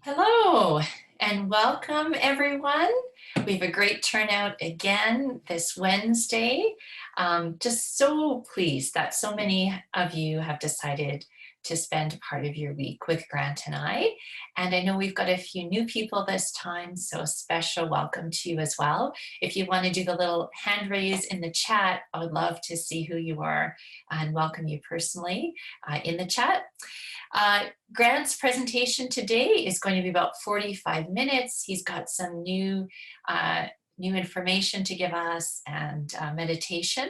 Hello and welcome everyone. We have a great turnout again this Wednesday. Just so pleased that so many of you have decided to spend part of your week with Grant and I. And I know we've got a few new people this time, so a special welcome to you as well. If you want to do the little hand raise in the chat, I would love to see who you are and welcome you personally in the chat. Grant's presentation today is going to be about 45 minutes. He's got some new information to give us and meditation.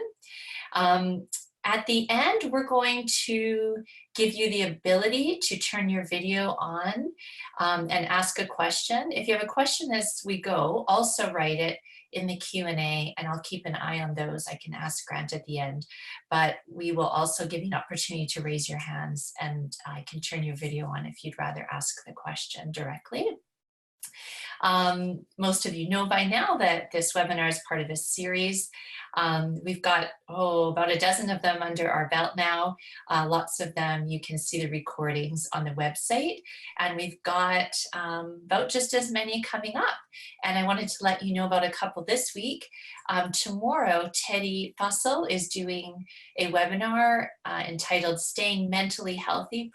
At the end, we're going to give you the ability to turn your video on and ask a question. If you have a question as we go, also write it in the Q&A and I'll keep an eye on those. I can ask Grant at the end, but we will also give you an opportunity to raise your hands and I can turn your video on if you'd rather ask the question directly. Most of you know by now that this webinar is part of a series. We've got, about a dozen of them under our belt now. Lots of them, you can see the recordings on the website. And we've got about just as many coming up. And I wanted to let you know about a couple this week. Tomorrow, Teddy Fussell is doing a webinar entitled Staying Mentally Healthy,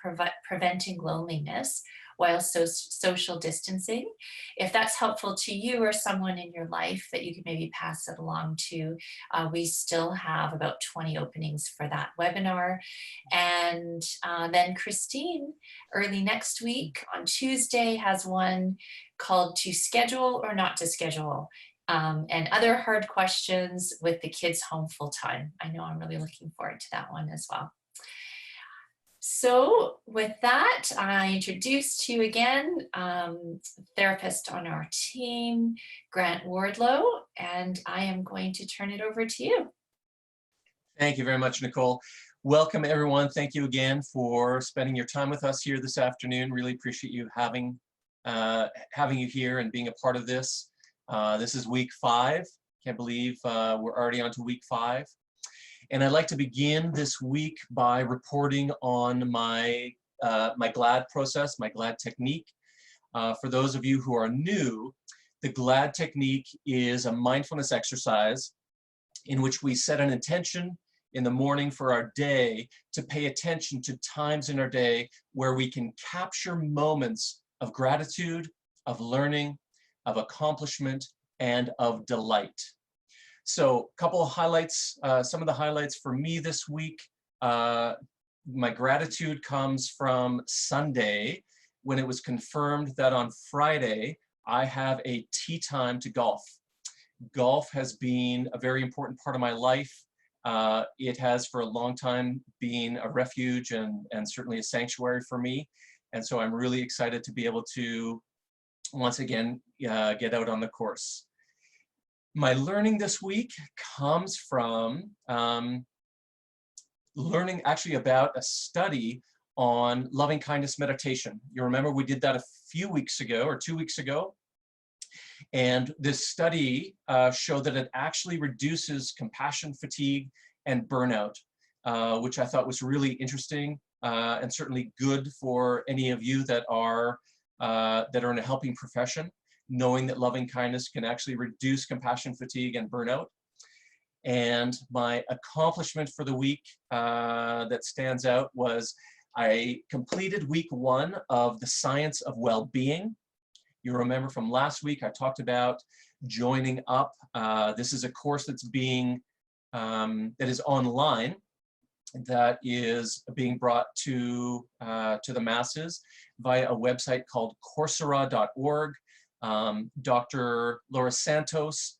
Preventing Loneliness while social distancing. If that's helpful to you or someone in your life that you can maybe pass it along to, we still have about 20 openings for that webinar. And then Christine, early next week on Tuesday, has one called To Schedule or Not to Schedule, and other hard questions with the kids home full time. I know I'm really looking forward to that one as well. So with that, I introduce to you again, therapist on our team, Grant Wardlow, and I am going to turn it over to you. Thank you very much, Nicole. Welcome, everyone. Thank you again for spending your time with us here this afternoon. Really appreciate you having you here and being a part of this. This is week 5. Can't believe we're already on to week 5. And I'd like to begin this week by reporting on my GLAD process, my GLAD technique. For those of you who are new, the GLAD technique is a mindfulness exercise in which we set an intention in the morning for our day to pay attention to times in our day where we can capture moments of gratitude, of learning, of accomplishment, and of delight. So a couple of highlights, some of the highlights for me this week. My gratitude comes from Sunday when it was confirmed that on Friday I have a tea time to golf. Golf has been a very important part of my life. It has for a long time been a refuge and certainly a sanctuary for me. And so I'm really excited to be able to once again get out on the course. My learning this week comes from learning actually about a study on loving kindness meditation. You remember we did that a few weeks ago or 2 weeks ago. And this study showed that it actually reduces compassion fatigue and burnout, which I thought was really interesting and certainly good for any of you that are in a helping profession, knowing that loving kindness can actually reduce compassion fatigue and burnout. And my accomplishment for the week that stands out was I completed week 1 of the Science of Well-Being. You remember from last week, I talked about joining up. This is a course that's being, that is online, that is being brought to the masses via a website called Coursera.org. Dr. Laura Santos,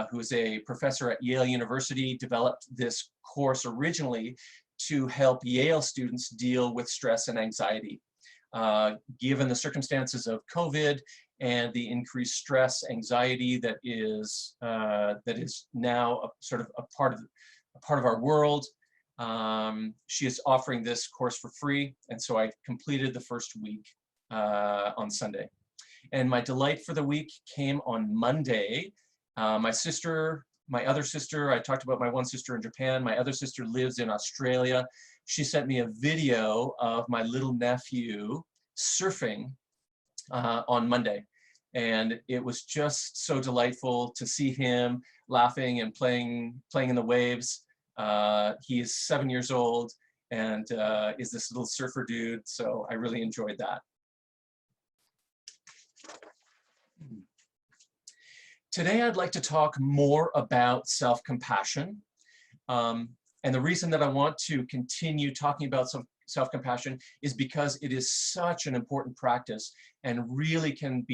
who is a professor at Yale University, developed this course originally to help Yale students deal with stress and anxiety. Given the circumstances of COVID and the increased stress, anxiety that is now sort of a part of our world, she is offering this course for free, and so I completed the first week on Sunday. And my delight for the week came on Monday. My other sister, I talked about my one sister in Japan. My other sister lives in Australia. She sent me a video of my little nephew surfing on Monday. And it was just so delightful to see him laughing and playing in the waves. He is 7 years old and is this little surfer dude. So I really enjoyed that. Today, I'd like to talk more about self-compassion. And the reason that I want to continue talking about self-compassion is because it is such an important practice and really can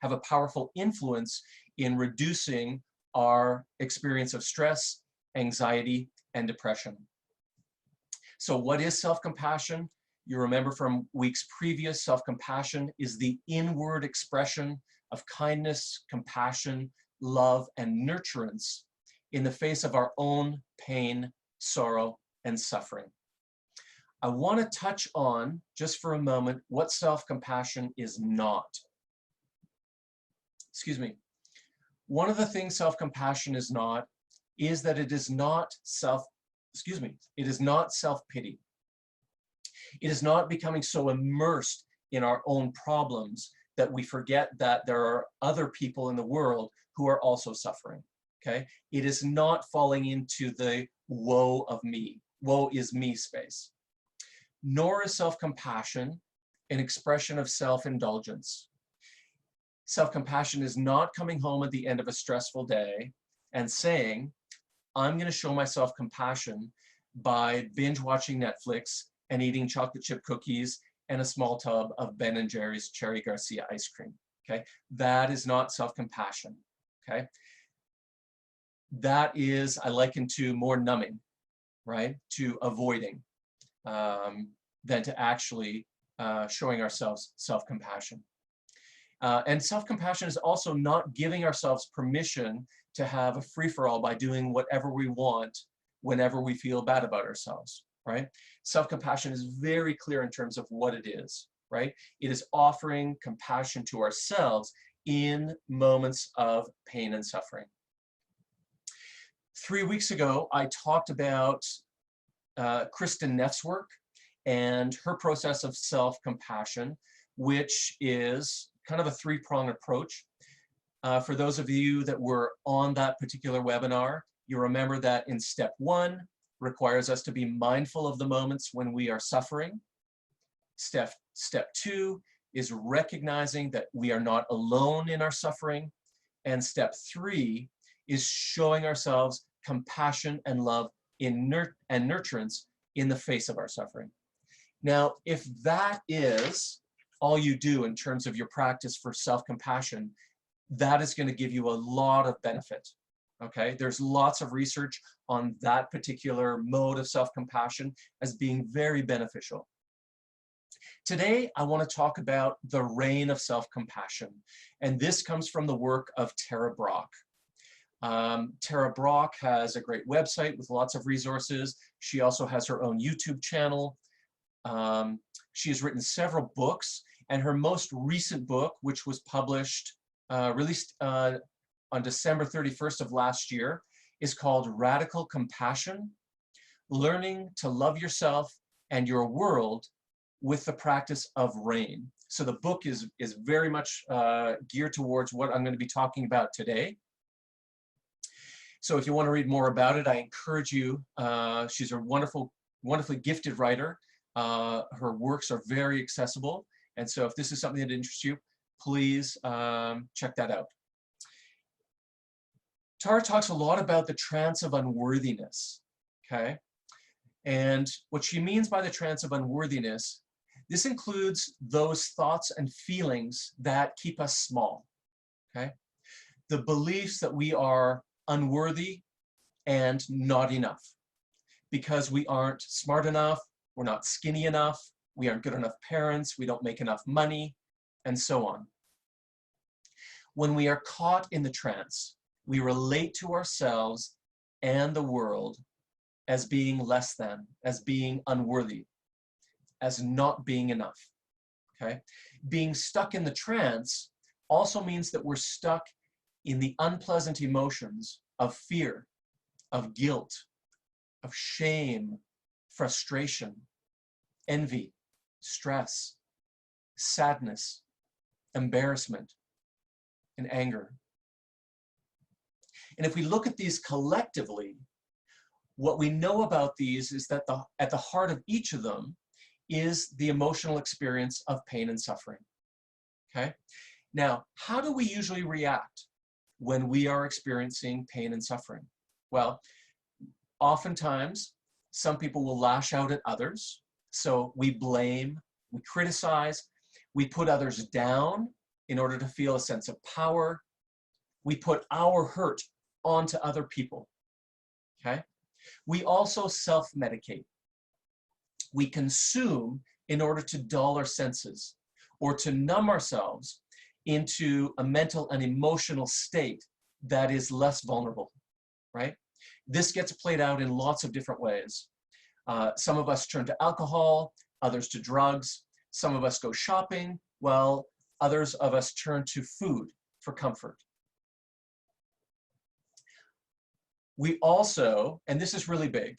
have a powerful influence in reducing our experience of stress, anxiety, and depression. So what is self-compassion? You remember from weeks previous, self-compassion is the inward expression of kindness, compassion, love, and nurturance in the face of our own pain, sorrow, and suffering. I want to touch on, just for a moment, what self-compassion is not. Excuse me. One of the things self-compassion is not is that it is not it is not self-pity. It is not becoming so immersed in our own problems that we forget that there are other people in the world who are also suffering, okay? It is not falling into the woe of me, woe is me space. Nor is self-compassion an expression of self-indulgence. Self-compassion is not coming home at the end of a stressful day and saying, I'm going to show myself compassion by binge watching Netflix and eating chocolate chip cookies and a small tub of Ben & Jerry's Cherry Garcia ice cream, okay? That is not self-compassion, okay? That is, I liken to more numbing, right? To avoiding than to actually showing ourselves self-compassion. And self-compassion is also not giving ourselves permission to have a free-for-all by doing whatever we want whenever we feel bad about ourselves, right? Self-compassion is very clear in terms of what it is, right? It is offering compassion to ourselves in moments of pain and suffering. 3 weeks ago, I talked about Kristen Neff's work and her process of self-compassion, which is kind of a three-pronged approach. For those of you that were on that particular webinar, you remember that in step 1 requires us to be mindful of the moments when we are suffering. Step 2 is recognizing that we are not alone in our suffering. And step 3 is showing ourselves compassion and love and nurturance in the face of our suffering. Now, if that is all you do in terms of your practice for self-compassion, that is going to give you a lot of benefit, okay? There's lots of research on that particular mode of self-compassion as being very beneficial. Today, I want to talk about the reign of self-compassion, and this comes from the work of Tara Brach. Tara Brach has a great website with lots of resources. She also has her own YouTube channel. She has written several books, and her most recent book, which was released on December 31st of last year, is called Radical Compassion: Learning to Love Yourself and Your World with the Practice of Rain. So the book is very much geared towards what I'm going to be talking about today. So if you want to read more about it, I encourage you. She's a wonderfully gifted writer. Her works are very accessible. And so if this is something that interests you, please check that out. Tara talks a lot about the trance of unworthiness, okay? And what she means by the trance of unworthiness, this includes those thoughts and feelings that keep us small, okay? The beliefs that we are unworthy and not enough because we aren't smart enough, we're not skinny enough, we aren't good enough parents, we don't make enough money, and so on. When we are caught in the trance, we relate to ourselves and the world as being less than, as being unworthy, as not being enough, okay? Being stuck in the trance also means that we're stuck in the unpleasant emotions of fear, of guilt, of shame, frustration, envy, stress, sadness, embarrassment, and anger. And if we look at these collectively, what we know about these is that at the heart of each of them is the emotional experience of pain and suffering. Okay? Now, how do we usually react when we are experiencing pain and suffering? Well, oftentimes, some people will lash out at others. So we blame, we criticize, we put others down in order to feel a sense of power. We put our hurt onto other people. Okay? We also self-medicate. We consume in order to dull our senses or to numb ourselves into a mental and emotional state that is less vulnerable, right? This gets played out in lots of different ways. Some of us turn to alcohol, others to drugs. Some of us go shopping, while others of us turn to food for comfort. We also, and this is really big,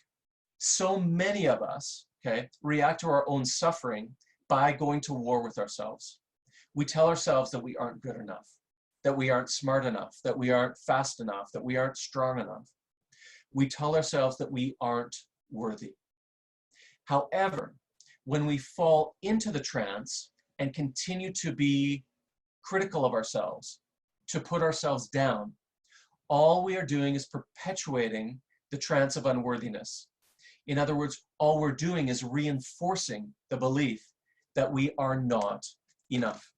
so many of us, okay, react to our own suffering by going to war with ourselves. We tell ourselves that we aren't good enough, that we aren't smart enough, that we aren't fast enough, that we aren't strong enough. We tell ourselves that we aren't worthy. However, when we fall into the trance and continue to be critical of ourselves, to put ourselves down, all we are doing is perpetuating the trance of unworthiness. In other words, all we're doing is reinforcing the belief that we are not enough.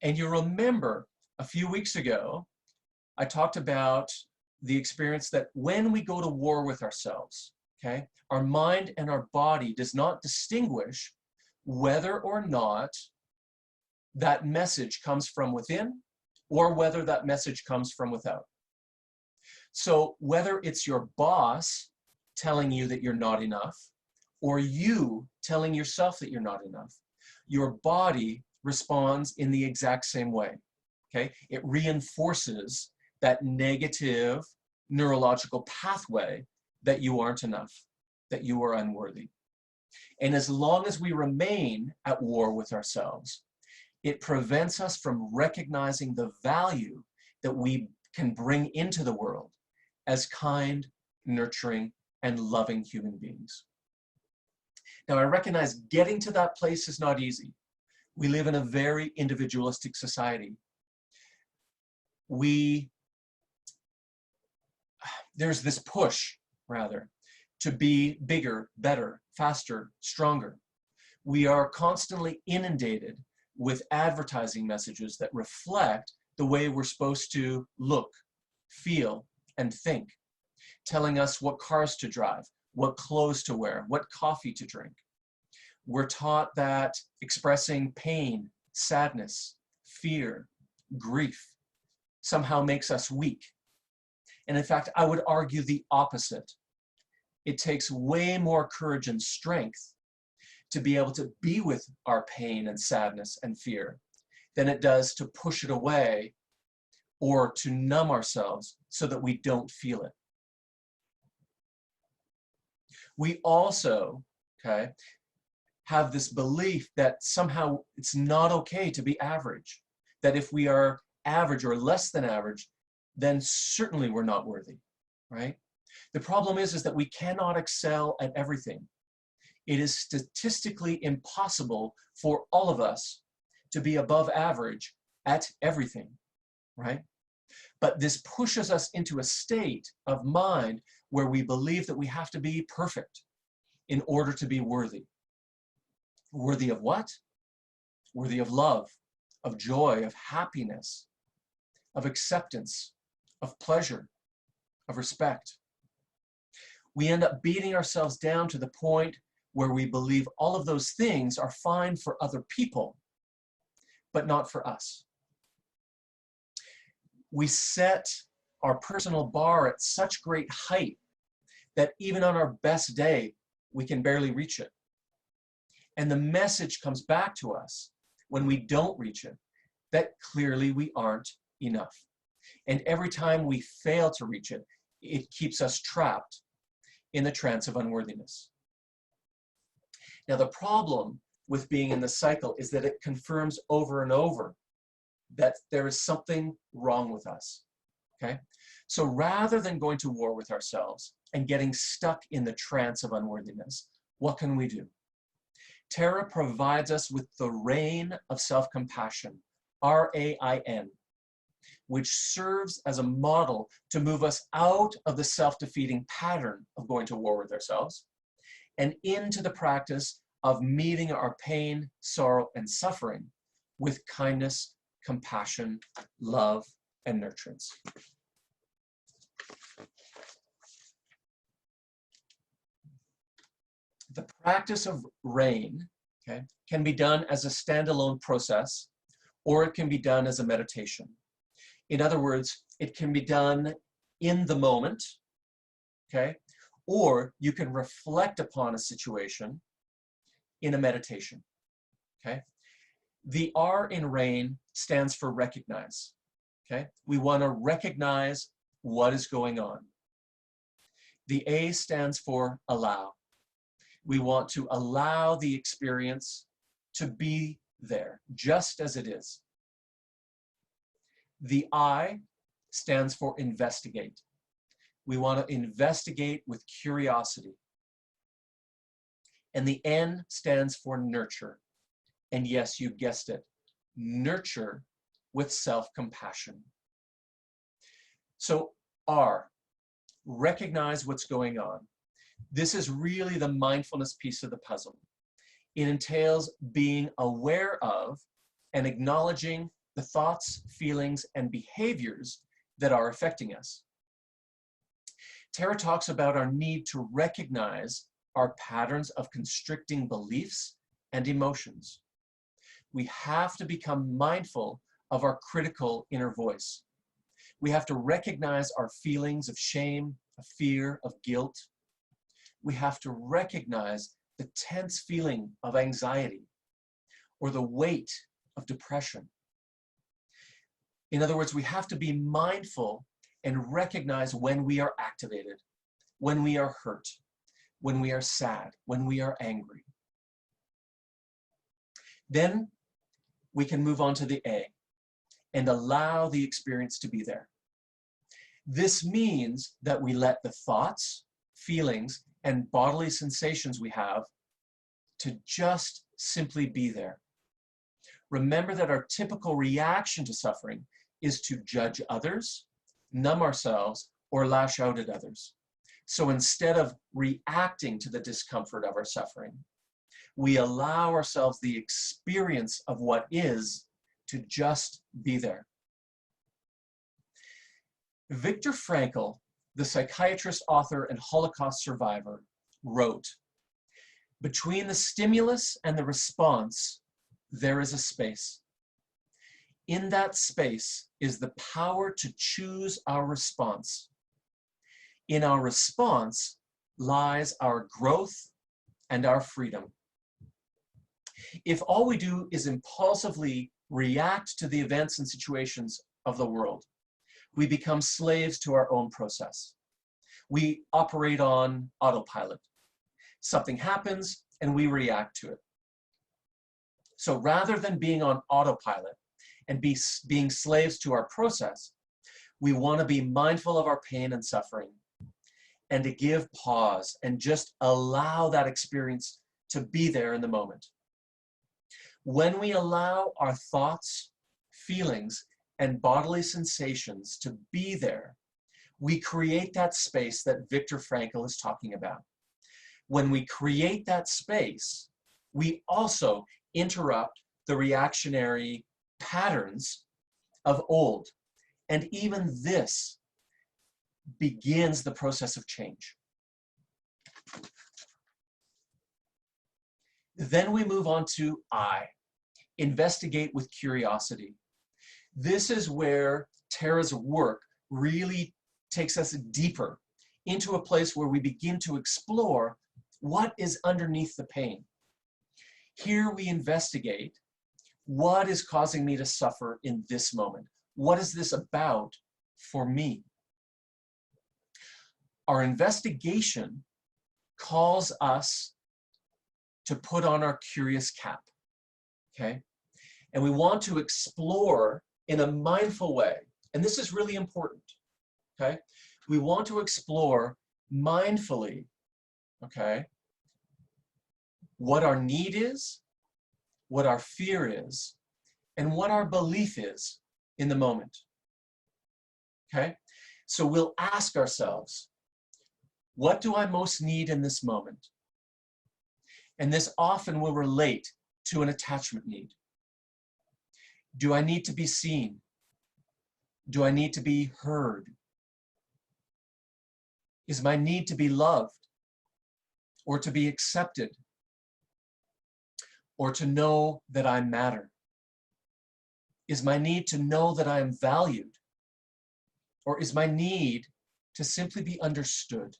And you remember a few weeks ago, I talked about the experience that when we go to war with ourselves, okay, our mind and our body does not distinguish whether or not that message comes from within or whether that message comes from without. So whether it's your boss telling you that you're not enough, or you telling yourself that you're not enough, your body responds in the exact same way, okay? It reinforces that negative neurological pathway that you aren't enough, that you are unworthy. And as long as we remain at war with ourselves, it prevents us from recognizing the value that we can bring into the world as kind, nurturing, and loving human beings. Now, I recognize getting to that place is not easy. We live in a very individualistic society. There's this push, rather, to be bigger, better, faster, stronger. We are constantly inundated with advertising messages that reflect the way we're supposed to look, feel, and think, telling us what cars to drive, what clothes to wear, what coffee to drink. We're taught that expressing pain, sadness, fear, grief somehow makes us weak. And in fact, I would argue the opposite. It takes way more courage and strength to be able to be with our pain and sadness and fear than it does to push it away or to numb ourselves so that we don't feel it. We also, okay, have this belief that somehow it's not okay to be average, that if we are average or less than average, then certainly we're not worthy, right? The problem is that we cannot excel at everything. It is statistically impossible for all of us to be above average at everything, right? But this pushes us into a state of mind where we believe that we have to be perfect in order to be worthy. Worthy of what? Worthy of love, of joy, of happiness, of acceptance, of pleasure, of respect. We end up beating ourselves down to the point where we believe all of those things are fine for other people, but not for us. We set our personal bar at such great height that even on our best day, we can barely reach it. And the message comes back to us when we don't reach it, that clearly we aren't enough. And every time we fail to reach it, it keeps us trapped in the trance of unworthiness. Now, the problem with being in the cycle is that it confirms over and over that there is something wrong with us, okay? So rather than going to war with ourselves and getting stuck in the trance of unworthiness, what can we do? Tara provides us with the rain of self-compassion, R-A-I-N, which serves as a model to move us out of the self-defeating pattern of going to war with ourselves and into the practice of meeting our pain, sorrow, and suffering with kindness, compassion, love, and nurturance. The practice of rain, okay, can be done as a standalone process, or it can be done as a meditation. In other words, it can be done in the moment, okay, or you can reflect upon a situation in a meditation, okay? The R in rain stands for recognize, okay? We want to recognize what is going on. The A stands for allow. We want to allow the experience to be there, just as it is. The I stands for investigate. We want to investigate with curiosity. And the N stands for nurture. And yes, you guessed it, nurture with self-compassion. So R, recognize what's going on. This is really the mindfulness piece of the puzzle. It entails being aware of and acknowledging the thoughts, feelings, and behaviors that are affecting us. Tara talks about our need to recognize our patterns of constricting beliefs and emotions. We have to become mindful of our critical inner voice. We have to recognize our feelings of shame, of fear, of guilt. We have to recognize the tense feeling of anxiety or the weight of depression. In other words, we have to be mindful and recognize when we are activated, when we are hurt, when we are sad, when we are angry. Then we can move on to the A and allow the experience to be there. This means that we let the thoughts, feelings, and bodily sensations we have to just simply be there. Remember that our typical reaction to suffering is to judge others, numb ourselves, or lash out at others. So instead of reacting to the discomfort of our suffering, we allow ourselves the experience of what is to just be there. Viktor Frankl, the psychiatrist, author, and Holocaust survivor, wrote, "Between the stimulus and the response, there is a space. In that space is the power to choose our response. In our response lies our growth and our freedom. If all we do is impulsively react to the events and situations of the world, we become slaves to our own process. We operate on autopilot. Something happens and we react to it. So rather than being on autopilot and being slaves to our process, we want to be mindful of our pain and suffering and to give pause and just allow that experience to be there in the moment. When we allow our thoughts, feelings, and bodily sensations to be there, we create that space that Viktor Frankl is talking about. When we create that space, we also interrupt the reactionary patterns of old. And even this begins the process of change. Then we move on to I, investigate with curiosity. This is where Tara's work really takes us deeper into a place where we begin to explore what is underneath the pain. Here we investigate what is causing me to suffer in this moment. What is this about for me? Our investigation calls us to put on our curious cap, okay? And we want to explore in a mindful way, and this is really important, okay? We want to explore mindfully, okay, what our need is, what our fear is, and what our belief is in the moment, okay? So we'll ask ourselves, what do I most need in this moment? And this often will relate to an attachment need. Do I need to be seen? Do I need to be heard? Is my need to be loved or to be accepted or to know that I matter? Is my need to know that I am valued? Or is my need to simply be understood?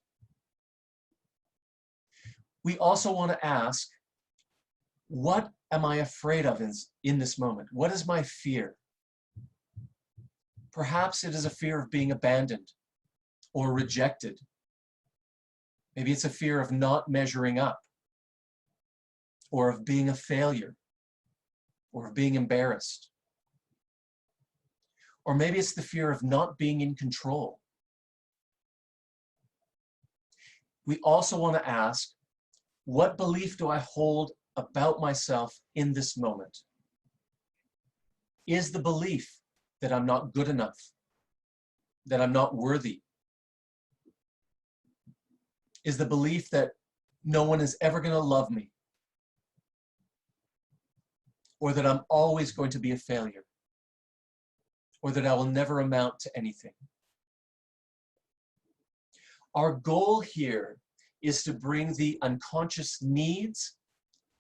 We also want to ask, what am I afraid of in this moment? What is my fear? Perhaps it is a fear of being abandoned or rejected. Maybe it's a fear of not measuring up, or of being a failure, or of being embarrassed. Or maybe it's the fear of not being in control. We also want to ask, what belief do I hold about myself in this moment? Is the belief that I'm not good enough, that I'm not worthy? Is the belief that no one is ever going to love me, or that I'm always going to be a failure, or that I will never amount to anything? Our goal here is to bring the unconscious needs,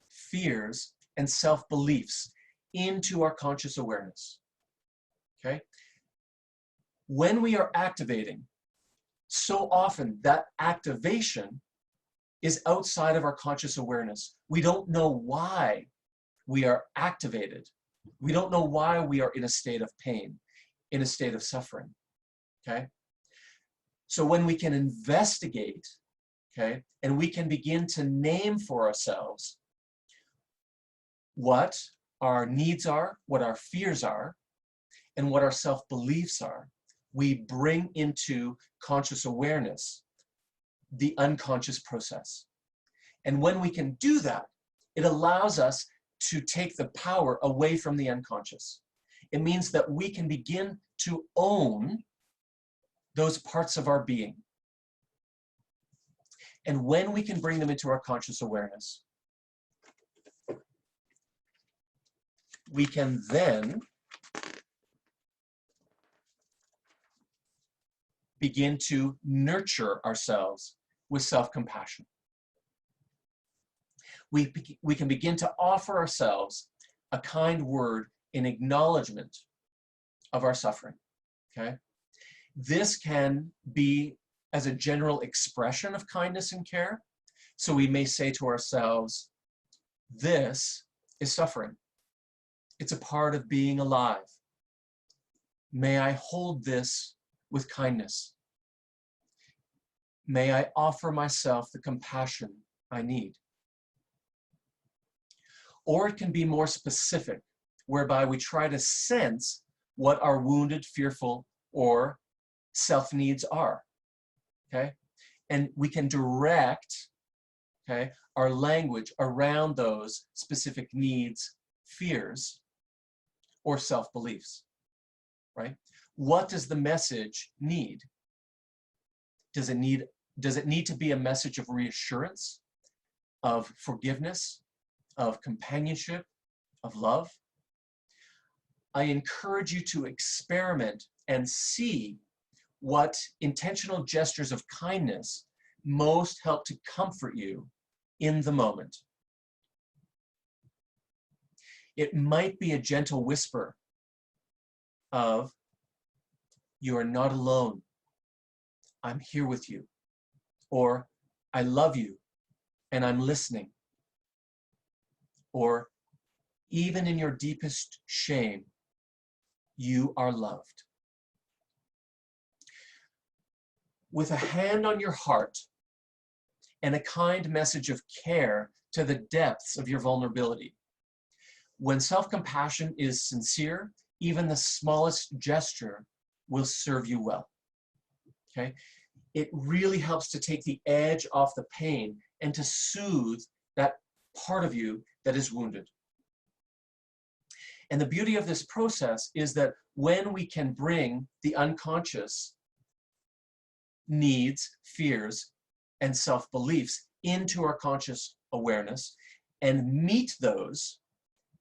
fears, and self-beliefs into our conscious awareness, okay? When we are activating, so often that activation is outside of our conscious awareness. We don't know why we are activated. We don't know why we are in a state of pain, in a state of suffering, okay? So when we can investigate, okay, and we can begin to name for ourselves what our needs are, what our fears are, and what our self-beliefs are, we bring into conscious awareness the unconscious process. And when we can do that, it allows us to take the power away from the unconscious. It means that we can begin to own those parts of our being. And when we can bring them into our conscious awareness, we can then begin to nurture ourselves with self-compassion. We can begin to offer ourselves a kind word in acknowledgement of our suffering, okay? This can be as a general expression of kindness and care. So we may say to ourselves, this is suffering. It's a part of being alive. May I hold this with kindness. May I offer myself the compassion I need. Or it can be more specific, whereby we try to sense what our wounded, fearful, or self-needs are, okay? And we can direct, okay, our language around those specific needs, fears, or self-beliefs, right? What does the message need? Does it need to be a message of reassurance, of forgiveness, of companionship, of love? I encourage you to experiment and see what intentional gestures of kindness most help to comfort you in the moment. It might be a gentle whisper of, you are not alone. I'm here with you. Or, I love you and I'm listening. Or, even in your deepest shame, you are loved. With a hand on your heart and a kind message of care to the depths of your vulnerability. When self-compassion is sincere, even the smallest gesture will serve you well. Okay? It really helps to take the edge off the pain and to soothe that part of you that is wounded. And the beauty of this process is that when we can bring the unconscious needs, fears, and self-beliefs into our conscious awareness and meet those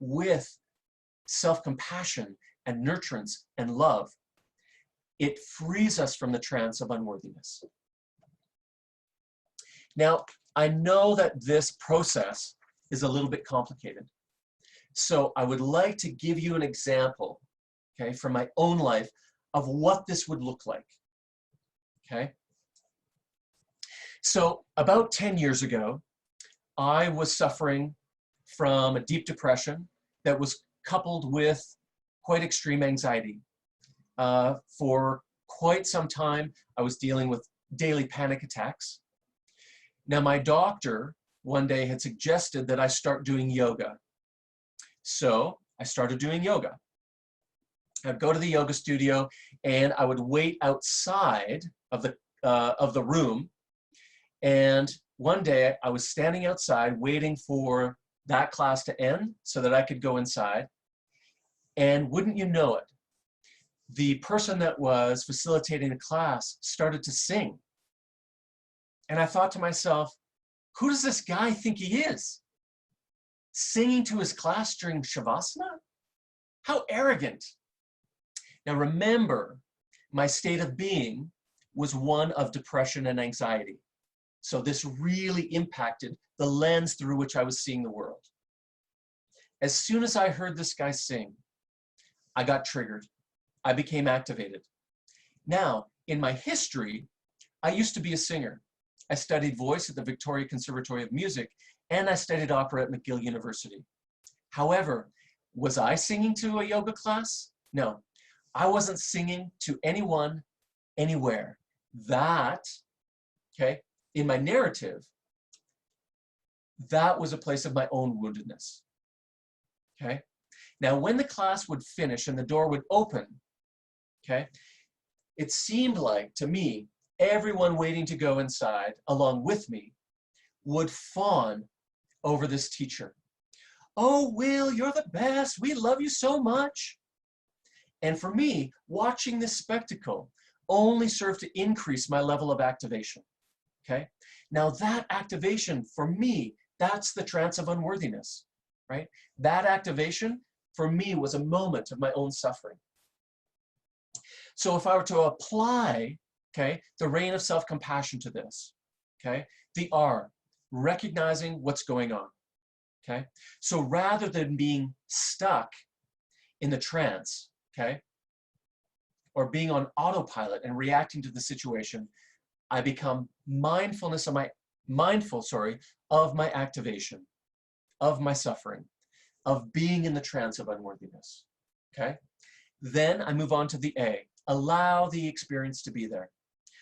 with self-compassion and nurturance and love, it frees us from the trance of unworthiness. Now, I know that this process is a little bit complicated. So I would like to give you an example, okay, from my own life of what this would look like, okay? So about 10 years ago, I was suffering from a deep depression that was coupled with quite extreme anxiety. For quite some time, I was dealing with daily panic attacks. Now, my doctor one day had suggested that I start doing yoga. So I started doing yoga. I'd go to the yoga studio and I would wait outside of the room. And one day I was standing outside waiting for that class to end so that I could go inside. And wouldn't you know it, the person that was facilitating the class started to sing. And I thought to myself, who does this guy think he is? Singing to his class during Shavasana? How arrogant. Now remember, my state of being was one of depression and anxiety. So this really impacted the lens through which I was seeing the world. As soon as I heard this guy sing, I got triggered. I became activated. Now, in my history, I used to be a singer. I studied voice at the Victoria Conservatory of Music, and I studied opera at McGill University. However, was I singing to a yoga class? No, I wasn't singing to anyone, anywhere. That, okay, in my narrative, that was a place of my own woundedness, okay? Now, when the class would finish and the door would open, okay, it seemed like, to me, everyone waiting to go inside, along with me, would fawn over this teacher. Oh, Will, you're the best. We love you so much. And for me, watching this spectacle only served to increase my level of activation, okay? Now that activation, for me, that's the trance of unworthiness, right? That activation, for me, was a moment of my own suffering. So if I were to apply, okay, the reign of self-compassion to this, okay, the R, recognizing what's going on, okay? So rather than being stuck in the trance, okay, or being on autopilot and reacting to the situation, I become mindful of my activation, of my suffering, of being in the trance of unworthiness, okay? Then I move on to the A, allow the experience to be there.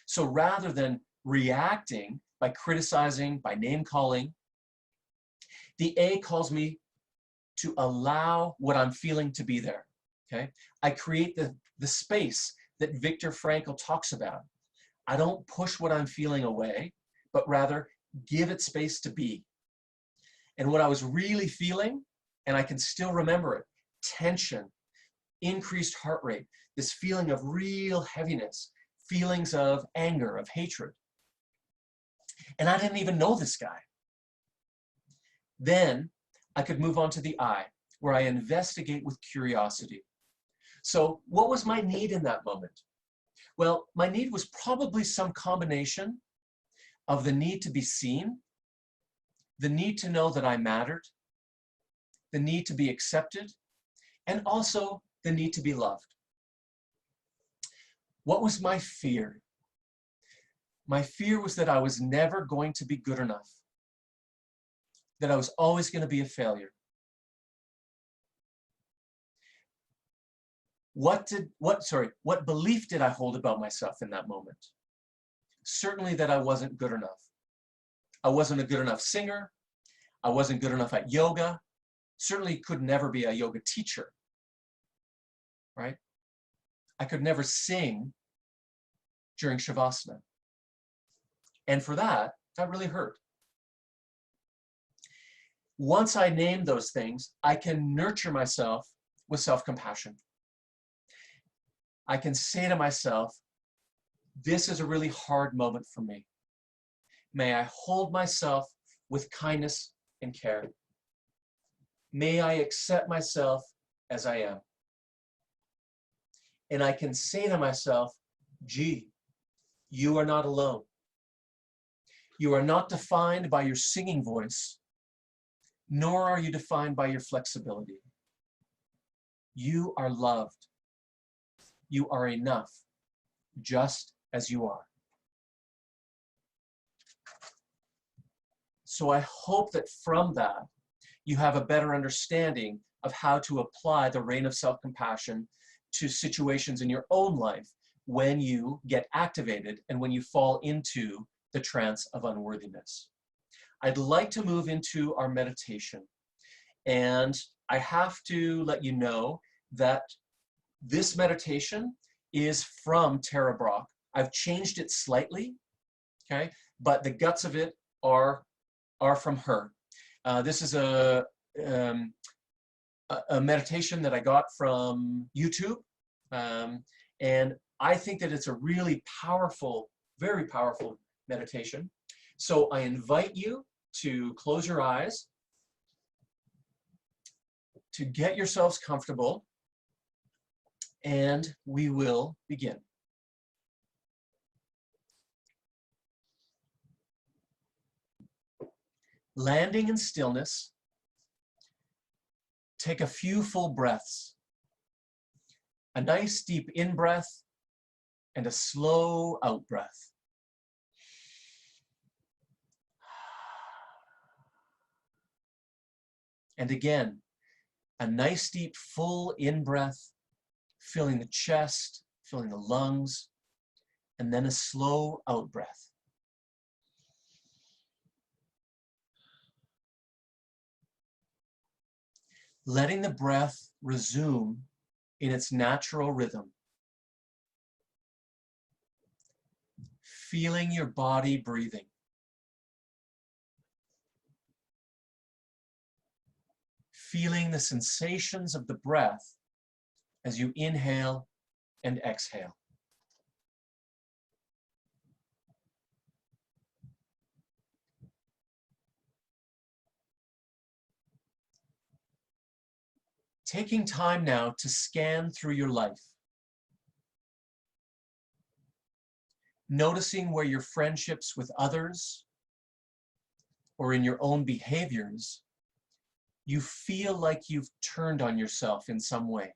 So rather than reacting by criticizing, by name calling, the A calls me to allow what I'm feeling to be there, okay? I create the space that Viktor Frankl talks about. I don't push what I'm feeling away, but rather give it space to be. And what I was really feeling, and I can still remember it, tension, increased heart rate, this feeling of real heaviness, feelings of anger, of hatred. And I didn't even know this guy. Then I could move on to the I, where I investigate with curiosity. So what was my need in that moment? Well, my need was probably some combination of the need to be seen, the need to know that I mattered, the need to be accepted, and also the need to be loved. What was my fear? My fear was that I was never going to be good enough, that I was always going to be a failure. What belief did I hold about myself in that moment? Certainly that I wasn't good enough. I wasn't a good enough singer. I wasn't good enough at yoga. Certainly could never be a yoga teacher, right? I could never sing during Shavasana. And for that really hurt. Once I name those things, I can nurture myself with self-compassion. I can say to myself, this is a really hard moment for me. May I hold myself with kindness and care. May I accept myself as I am. And I can say to myself, gee, you are not alone. You are not defined by your singing voice, nor are you defined by your flexibility. You are loved. You are enough, just as you are. So I hope that from that, you have a better understanding of how to apply the reign of self-compassion to situations in your own life when you get activated and when you fall into the trance of unworthiness. I'd like to move into our meditation. And I have to let you know that this meditation is from Tara Brach. I've changed it slightly, okay? But the guts of it are from her. This is a meditation that I got from YouTube. And I think that it's a really powerful, very powerful meditation. So I invite you to close your eyes, to get yourselves comfortable, and we will begin. Landing in stillness, take a few full breaths. A nice deep in-breath and a slow out-breath. And again, a nice deep full in-breath, filling the chest, filling the lungs, and then a slow out-breath. Letting the breath resume in its natural rhythm. Feeling your body breathing. Feeling the sensations of the breath as you inhale and exhale. Taking time now to scan through your life. Noticing where your friendships with others or in your own behaviors, you feel like you've turned on yourself in some way.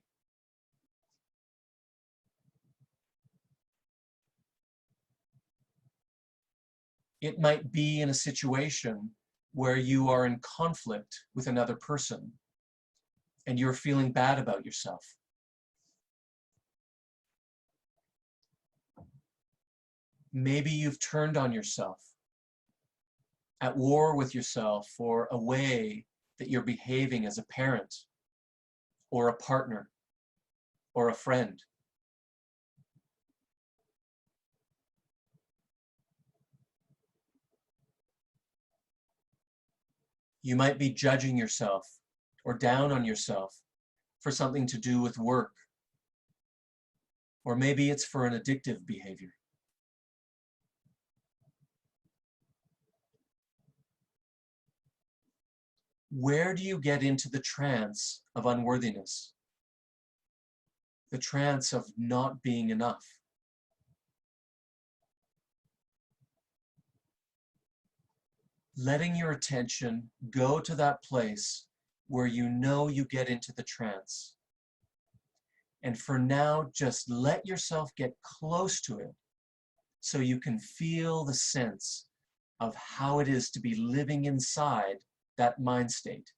It might be in a situation where you are in conflict with another person and you're feeling bad about yourself. Maybe you've turned on yourself, at war with yourself for a way that you're behaving as a parent or a partner or a friend. You might be judging yourself or down on yourself for something to do with work, or maybe it's for an addictive behavior. Where do you get into the trance of unworthiness? The trance of not being enough? Letting your attention go to that place where you know you get into the trance. And for now, just let yourself get close to it so you can feel the sense of how it is to be living inside that mind state,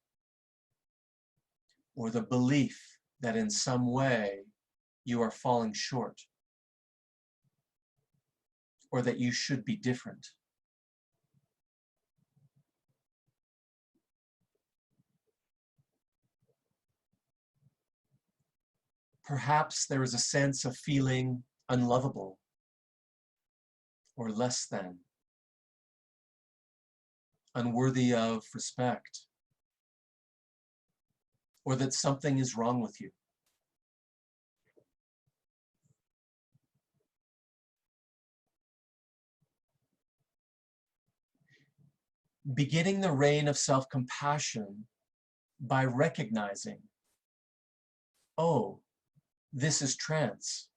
or the belief that in some way you are falling short, or that you should be different. Perhaps there is a sense of feeling unlovable or less than, unworthy of respect, or that something is wrong with you. Beginning the reign of self-compassion by recognizing, oh, this is trance.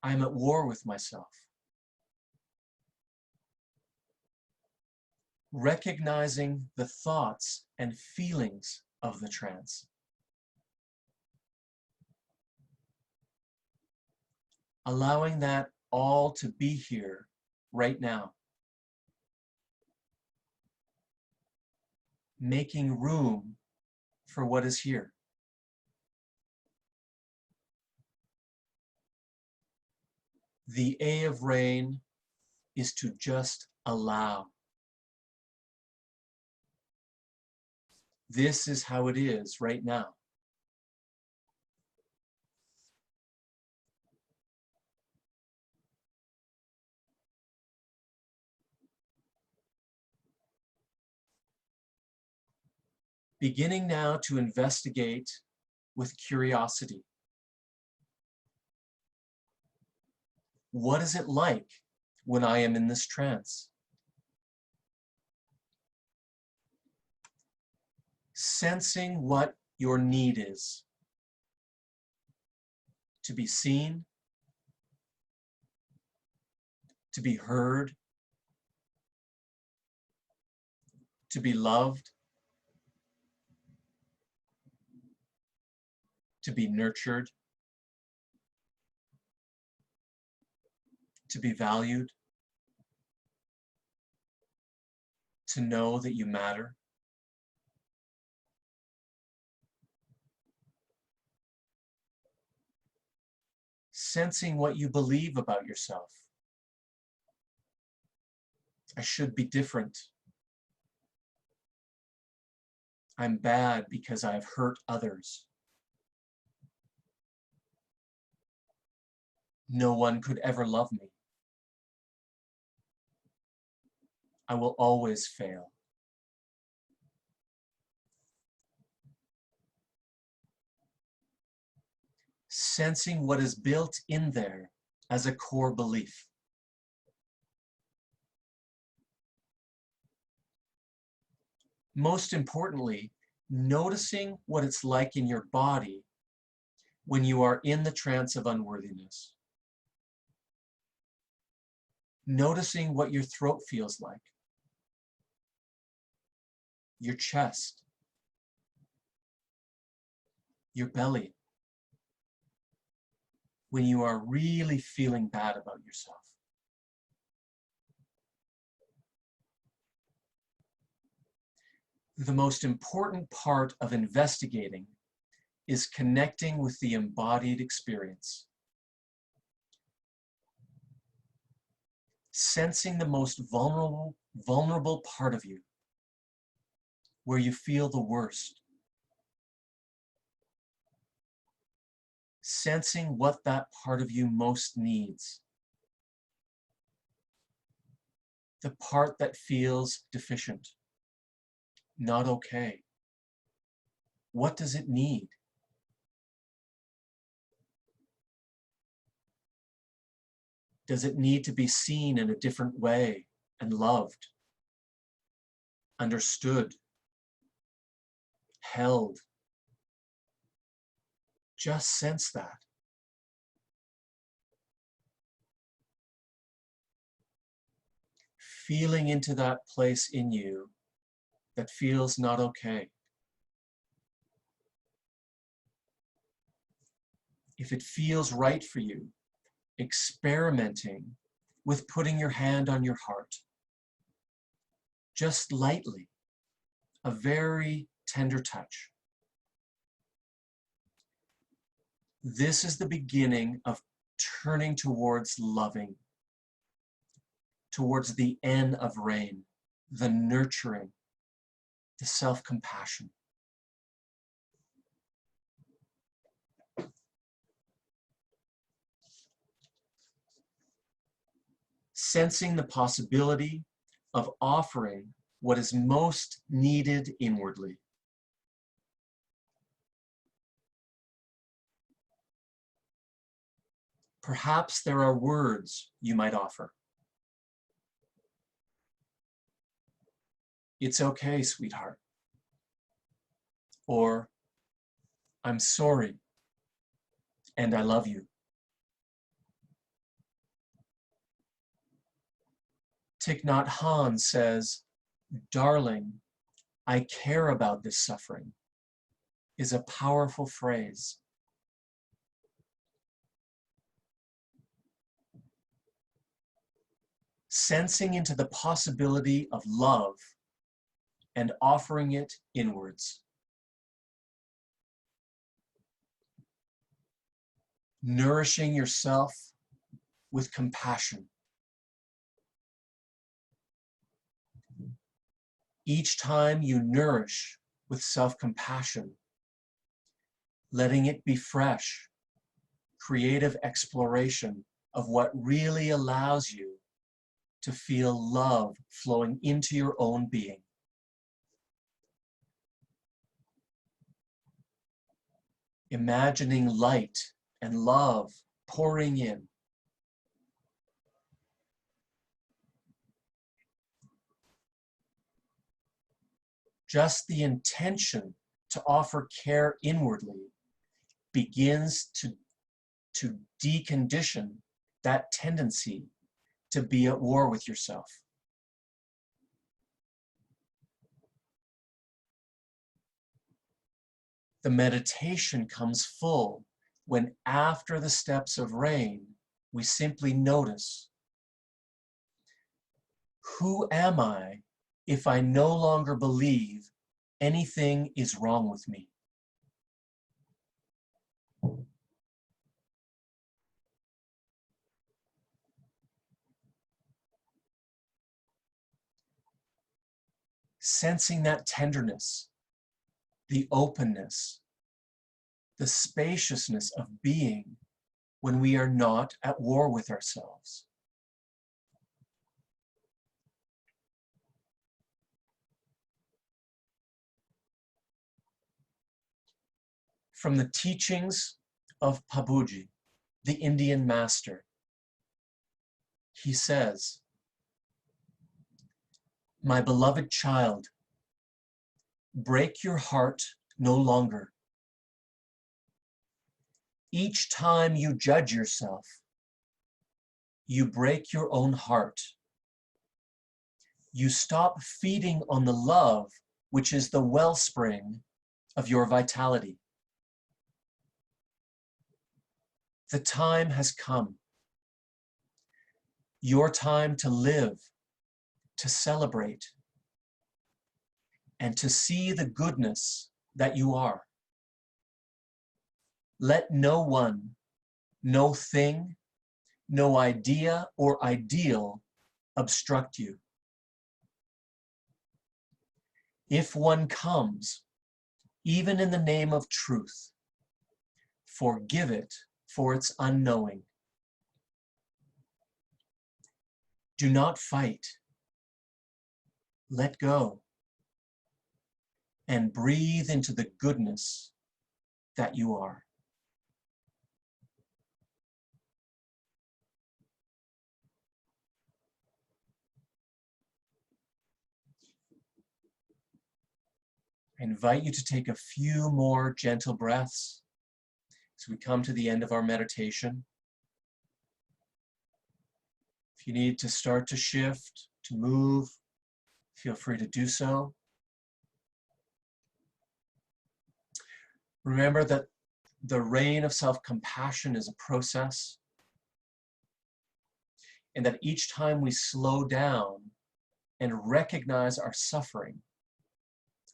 I'm at war with myself. Recognizing the thoughts and feelings of the trance. Allowing that all to be here right now. Making room for what is here. The A of rain is to just allow. This is how it is right now. Beginning now to investigate with curiosity. What is it like when I am in this trance? Sensing what your need is. To be seen, to be heard, to be loved, to be nurtured, to be valued, to know that you matter. Sensing what you believe about yourself. I should be different. I'm bad because I've hurt others. No one could ever love me. I will always fail. Sensing what is built in there as a core belief. Most importantly, noticing what it's like in your body when you are in the trance of unworthiness. Noticing what your throat feels like, your chest, your belly, when you are really feeling bad about yourself. The most important part of investigating is connecting with the embodied experience. Sensing the most vulnerable part of you, where you feel the worst. Sensing what that part of you most needs. The part that feels deficient, not okay. What does it need? Does it need to be seen in a different way and loved, understood, held? Just sense that. Feeling into that place in you that feels not okay. If it feels right for you, experimenting with putting your hand on your heart. Just lightly, a very tender touch. This is the beginning of turning towards loving, towards the N of rain, the nurturing, the self-compassion. sensing the possibility of offering what is most needed inwardly. Perhaps there are words you might offer. It's okay, sweetheart. Or, I'm sorry, and I love you. Thich Nhat Hanh says, darling, I care about this suffering, is a powerful phrase. Sensing into the possibility of love and offering it inwards. Nourishing yourself with compassion. Each time you nourish with self-compassion, letting it be fresh, creative exploration of what really allows you to feel love flowing into your own being. Imagining light and love pouring in. Just the intention to offer care inwardly begins to decondition that tendency to be at war with yourself. The meditation comes full when, after the steps of rain, we simply notice, who am I if I no longer believe anything is wrong with me? Sensing that tenderness, the openness, the spaciousness of being when we are not at war with ourselves. From the teachings of Pabuji, the Indian master, he says, my beloved child, break your heart no longer. Each time you judge yourself, you break your own heart. You stop feeding on the love, which is the wellspring of your vitality. The time has come. Your time to live, to celebrate, and to see the goodness that you are. Let no one, no thing, no idea or ideal obstruct you. If one comes, even in the name of truth, forgive it for its unknowing. Do not fight. Let go and breathe into the goodness that you are. I invite you to take a few more gentle breaths as we come to the end of our meditation. If you need to start to shift, to move, feel free to do so. Remember that the reign of self-compassion is a process, and that each time we slow down and recognize our suffering,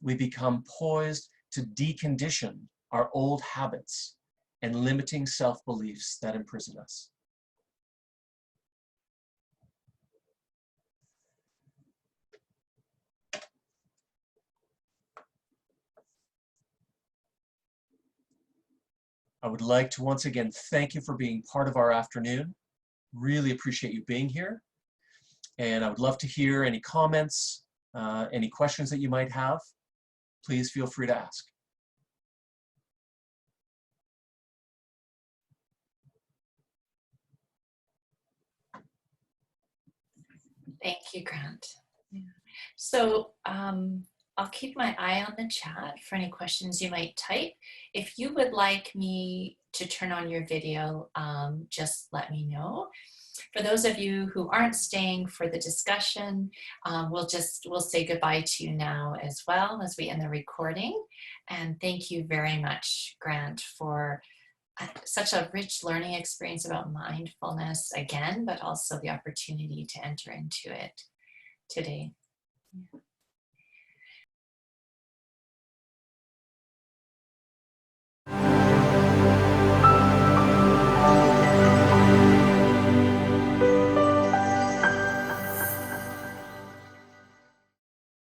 we become poised to decondition our old habits and limiting self-beliefs that imprison us. I would like to once again thank you for being part of our afternoon. Really appreciate you being here. And I would love to hear any comments, any questions that you might have. Please feel free to ask. Thank you, Grant. Yeah. So I'll keep my eye on the chat for any questions you might type. If you would like me to turn on your video, just let me know. For those of you who aren't staying for the discussion, we'll say goodbye to you now as well as we end the recording. And thank you very much, Grant, for such a rich learning experience about mindfulness again, but also the opportunity to enter into it today. Yeah.